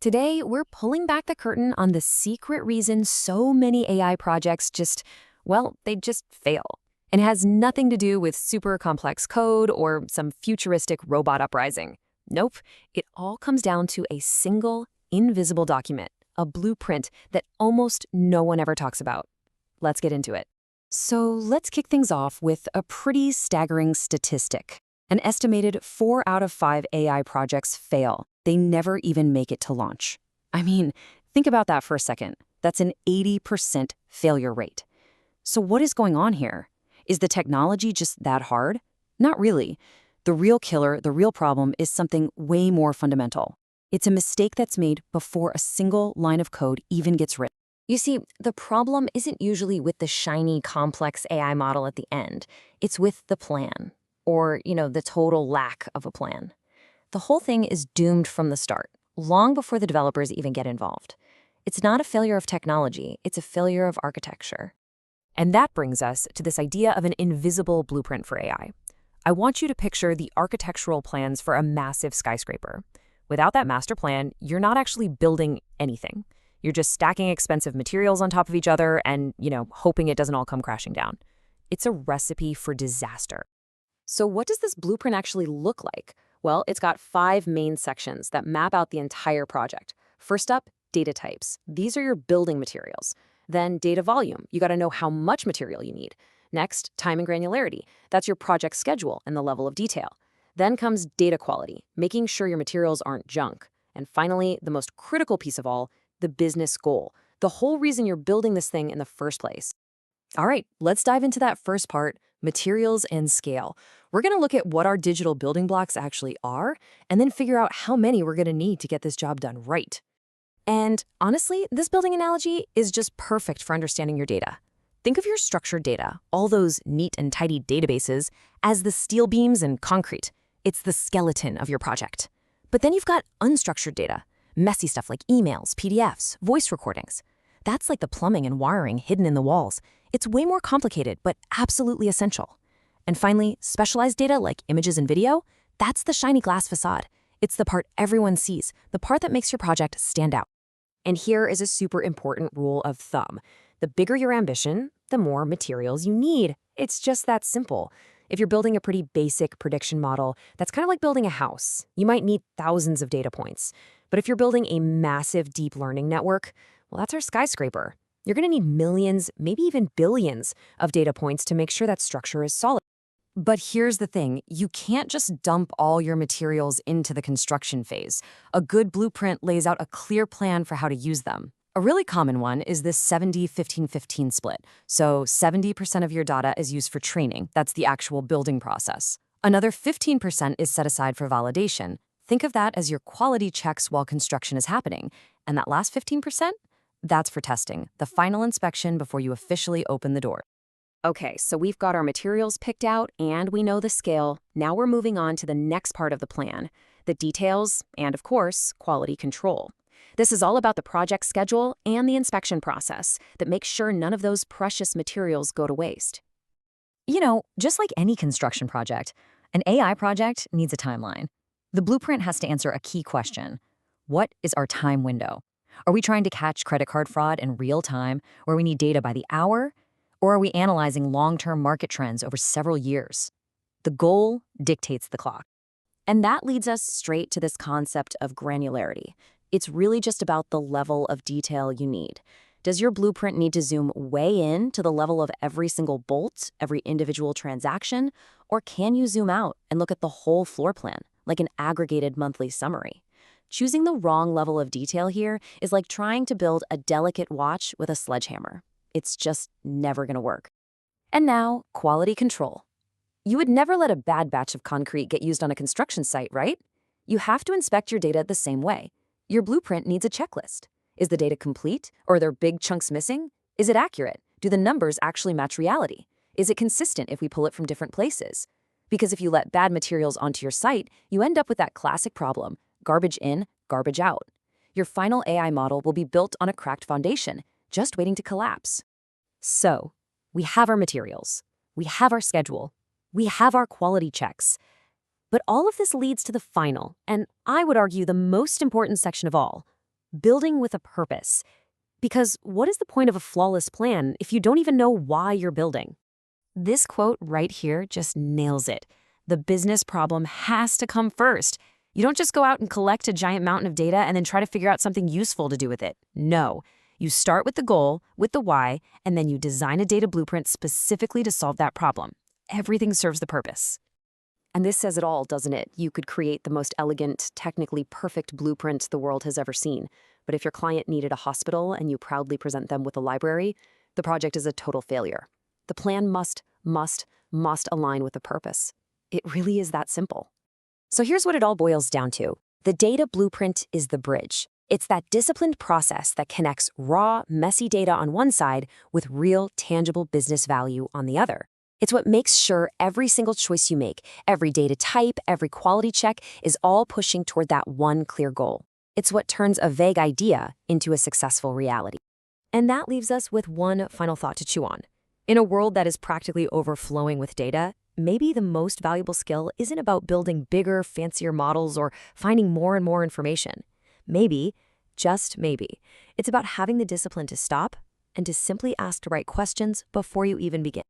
Today, we're pulling back the curtain on the secret reason so many AI projects they just fail. And it has nothing to do with super complex code or some futuristic robot uprising. Nope, it all comes down to a single, invisible document, a blueprint that almost no one ever talks about. Let's get into it. So let's kick things off with a pretty staggering statistic. An estimated 4 out of 5 AI projects fail. They never even make it to launch. I mean, think about that for a second. That's an 80% failure rate. So what is going on here? Is the technology just that hard? Not really. The real killer, the real problem, is something way more fundamental. It's a mistake that's made before a single line of code even gets written. You see, the problem isn't usually with the shiny, complex AI model at the end. It's with the plan, or, the total lack of a plan. The whole thing is doomed from the start, long before the developers even get involved. It's not a failure of technology, it's a failure of architecture. And that brings us to this idea of an invisible blueprint for AI. I want you to picture the architectural plans for a massive skyscraper. Without that master plan, you're not actually building anything. You're just stacking expensive materials on top of each other and, hoping it doesn't all come crashing down. It's a recipe for disaster. So what does this blueprint actually look like? Well, it's got 5 main sections that map out the entire project. First up, data types. These are your building materials. Then data volume. You got to know how much material you need. Next, time and granularity. That's your project schedule and the level of detail. Then comes data quality, making sure your materials aren't junk. And finally, the most critical piece of all, the business goal. The whole reason you're building this thing in the first place. All right, let's dive into that first part, materials and scale. We're going to look at what our digital building blocks actually are, and then figure out how many we're going to need to get this job done right. And honestly, this building analogy is just perfect for understanding your data. Think of your structured data, all those neat and tidy databases, as the steel beams and concrete. It's the skeleton of your project. But then you've got unstructured data, messy stuff like emails, PDFs, voice recordings. That's like the plumbing and wiring hidden in the walls. It's way more complicated, but absolutely essential. And finally, specialized data like images and video, that's the shiny glass facade. It's the part everyone sees, the part that makes your project stand out. And here is a super important rule of thumb. The bigger your ambition, the more materials you need. It's just that simple. If you're building a pretty basic prediction model, that's kind of like building a house. You might need thousands of data points. But if you're building a massive deep learning network, well, that's our skyscraper. You're going to need millions, maybe even billions of data points to make sure that structure is solid. But here's the thing, you can't just dump all your materials into the construction phase. A good blueprint lays out a clear plan for how to use them. A really common one is this 70-15-15 split. So 70% of your data is used for training. That's the actual building process. Another 15% is set aside for validation. Think of that as your quality checks while construction is happening. And that last 15%? That's for testing, the final inspection before you officially open the door. Okay, so we've got our materials picked out and we know the scale. Now we're moving on to the next part of the plan, the details and, of course, quality control. This is all about the project schedule and the inspection process that makes sure none of those precious materials go to waste. Just like any construction project, an AI project needs a timeline. The blueprint has to answer a key question. What is our time window? Are we trying to catch credit card fraud in real time, where we need data by the hour? Or are we analyzing long-term market trends over several years? The goal dictates the clock. And that leads us straight to this concept of granularity. It's really just about the level of detail you need. Does your blueprint need to zoom way in to the level of every single bolt, every individual transaction? Or can you zoom out and look at the whole floor plan, like an aggregated monthly summary? Choosing the wrong level of detail here is like trying to build a delicate watch with a sledgehammer. It's just never going to work. And now, quality control. You would never let a bad batch of concrete get used on a construction site, right? You have to inspect your data the same way. Your blueprint needs a checklist. Is the data complete, or are there big chunks missing? Is it accurate? Do the numbers actually match reality? Is it consistent if we pull it from different places? Because if you let bad materials onto your site, you end up with that classic problem, garbage in, garbage out. Your final AI model will be built on a cracked foundation, just waiting to collapse. So, we have our materials, we have our schedule, we have our quality checks. But all of this leads to the final, and I would argue the most important section of all, building with a purpose. Because what is the point of a flawless plan if you don't even know why you're building? This quote right here just nails it. The business problem has to come first. You don't just go out and collect a giant mountain of data and then try to figure out something useful to do with it. No. You start with the goal, with the why, and then you design a data blueprint specifically to solve that problem. Everything serves the purpose. And this says it all, doesn't it? You could create the most elegant, technically perfect blueprint the world has ever seen. But if your client needed a hospital and you proudly present them with a library, the project is a total failure. The plan must align with the purpose. It really is that simple. So here's what it all boils down to. The data blueprint is the bridge. It's that disciplined process that connects raw, messy data on one side with real, tangible business value on the other. It's what makes sure every single choice you make, every data type, every quality check is all pushing toward that one clear goal. It's what turns a vague idea into a successful reality. And that leaves us with one final thought to chew on. In a world that is practically overflowing with data, maybe the most valuable skill isn't about building bigger, fancier models or finding more and more information. Maybe, just maybe, it's about having the discipline to stop and to simply ask the right questions before you even begin.